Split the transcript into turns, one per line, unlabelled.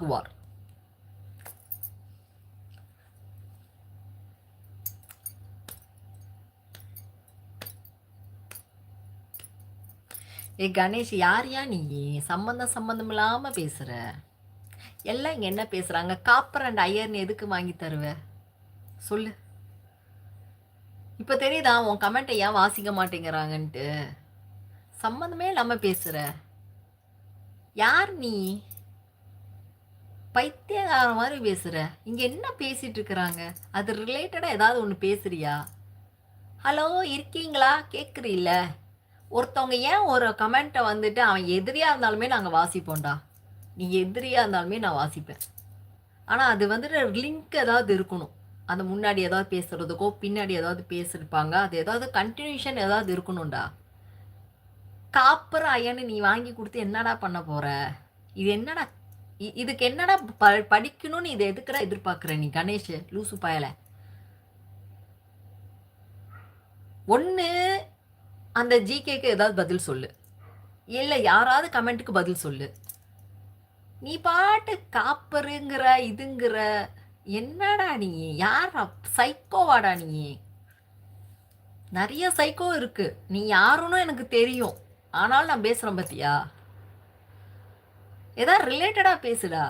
ஆகுவார். ஏ கணேஷ், யார் நீ? சம்பந்தம் இல்லாம பேசுற. எல்லாம் இங்க என்ன பேசுறாங்க? காப்பர் அண்ட் அயர்னு எதுக்கு வாங்கி தருவ சொல்லு. இப்ப தெரியுதா உன் கமெண்ட்டை ஏன் வாசிக்க மாட்டேங்கிறாங்கன்ட்டு? சம்பந்தமே இல்லாம பேசுற. யார் நீ? பைத்தியக்கார மாதிரி பேசுற. இங்க என்ன பேசிட்டு இருக்கிறாங்க? அது ரிலேட்டடா ஏதாவது ஒன்று பேசுறியா? ஹலோ, இருக்கீங்களா? கேட்குறீல்ல? ஒருத்தவங்க ஏன் ஒரு கமெண்ட்டை வந்துட்டு அவன் எதிரியா இருந்தாலுமே நாங்கள் வாசிப்போம்டா. நீ எதிரியா இருந்தாலுமே நான் வாசிப்பேன். ஆனால் அது வந்துட்டு லிங்க் ஏதாவது இருக்கணும். அந்த முன்னாடி ஏதாவது பேசுறதுக்கோ பின்னாடி ஏதாவது பேசியிருப்பாங்க. அது ஏதாவது கண்டினியூஷன் ஏதாவது இருக்கணும்டா. காப்பர் அயன்னு நீ வாங்கி கொடுத்து என்னடா பண்ண போற? இது என்னடா? இதுக்கு என்னடா படிக்கணும்னு இதை எதுக்குடா எதிர்பார்க்குற நீ கணேஷ் லூசு பயல? ஒன்று அந்த ஜிகேக்கு ஏதாவது பதில் சொல்லு, இல்லை யாராவது கமெண்ட்டுக்கு பதில் சொல்லு. நீ பாட்டு காப்பருங்கிற இதுங்கிற என்னடா நீ? யாரா? சைக்கோவாடா நீ? நிறைய சைக்கோ இருக்கு. நீ யாருன்னு எனக்கு தெரியும். ஆனாலும் நான் பேசுறேன் பத்தியா? ஏதாவது ரிலேட்டடா பேசுடா.